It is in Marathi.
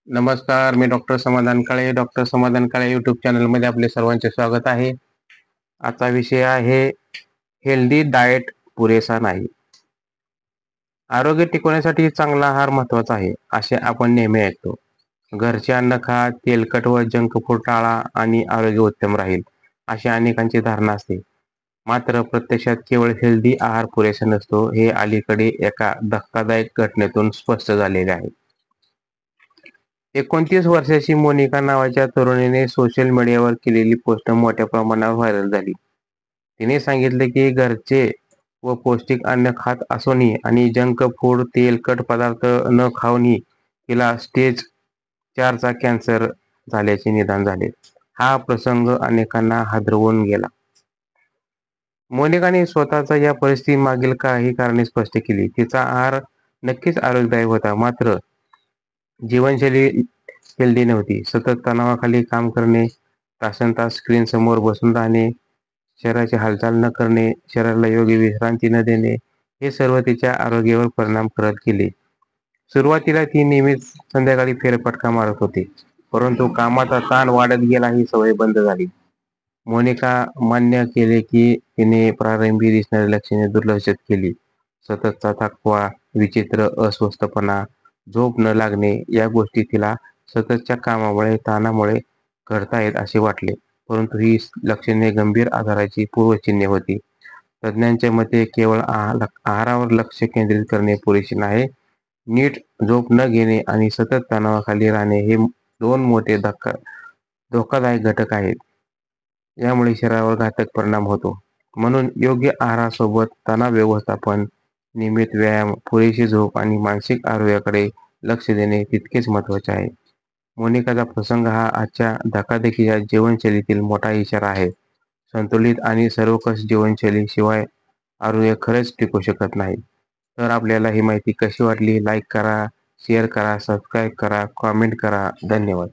नमस्कार, मी डॉक्टर समाधान काळे. डॉक्टर समाधान काळे यूट्यूब चॅनलमध्ये आपले सर्वांचे स्वागत आहे. आजचा विषय आहे हेल्दी डाएट पुरेसा नाही. आरोग्य टिकवण्यासाठी चांगला आहार महत्त्वाचा आहे, असे आपण नेहमी ऐकतो. घरचे अन्न खा, तेलकट व जंक फूड टाळा आणि आरोग्य उत्तम राहील, अशी अनेकांची धारणा असते. मात्र प्रत्यक्षात केवळ हेल्दी आहार पुरेसा नसतो, हे अलीकडे एका धक्कादायक घटनेतून स्पष्ट झालेले आहे. 29 वर्षाची मोनिका नावाच्या तरुणीने सोशल मीडियावर केलेली पोस्ट मोठ्या प्रमाणावर व्हायरल झाली. तिने सांगितले की घरचे व पौष्टिक अन्न खात असूनही आणि जंक फूड, तेलकट पदार्थ न खाऊनही तिला स्टेज 4चा कॅन्सर झाल्याचे निदान झाले. हा प्रसंग अनेकांना हादरवून गेला. मोनिकाने स्वतःच्या या परिस्थितीमागील काही कारणे स्पष्ट केली. तिचा आहार नक्कीच आरोग्यदायी होता, मात्र जीवनशैली हेल्दी नव्हती. सतत तणावाखाली काम करणे, तासनतास स्क्रीन समोर बसून राहणे, शरीराची हालचाल न करणे, शरीराला योग्य विश्रांती न देणे, हे सर्व तिच्या आरोग्यावर परिणाम करत गेले. सुरुवातीला ती नेहमीच संध्याकाळी फेरफटका मारत होती, परंतु कामाचा ताण वाढत गेला, ही सवय बंद झाली. मोनिका मान्य केले की तिने प्रारंभी दिसणारी लक्षणे दुर्लक्षित केली. सततचा थकवा, विचित्र अस्वस्थपणा, झोप न लागणे या गोष्टी तिला सततच्या कामामुळे, ताणामुळे घडतायत असे वाटले. परंतु ही लक्षणे गंभीर आजाराची पूर्वचिन्हे होती. तज्ज्ञांच्या मते केवळ आहारावर लक्ष केंद्रित करणे पुरेसे नाही. नीट झोप न घेणे आणि सतत तणावाखाली राहणे हे दोन मोठे धोकादायक घटक आहेत. यामुळे शरीरावर घातक परिणाम होतो. म्हणून योग्य आहारासोबत तणाव व्यवस्थापन, नियमित व्यायाम, पुरेशी झोप आणि मानसिक आरोग्याकडे लक्ष देणे तितकेच महत्त्वाचे आहे. मोनिकाचा प्रसंग हा आजच्या धकाधकीच्या जीवनशैलीतील मोठा इशारा आहे. संतुलित आणि सर्वंकष जीवनशैली शिवाय आरोग्य खरंच टिकू शकत नाही. तर आपल्याला ही माहिती कशी वाटली? लाईक करा, शेअर करा, सबस्क्राईब करा, कॉमेंट करा. धन्यवाद.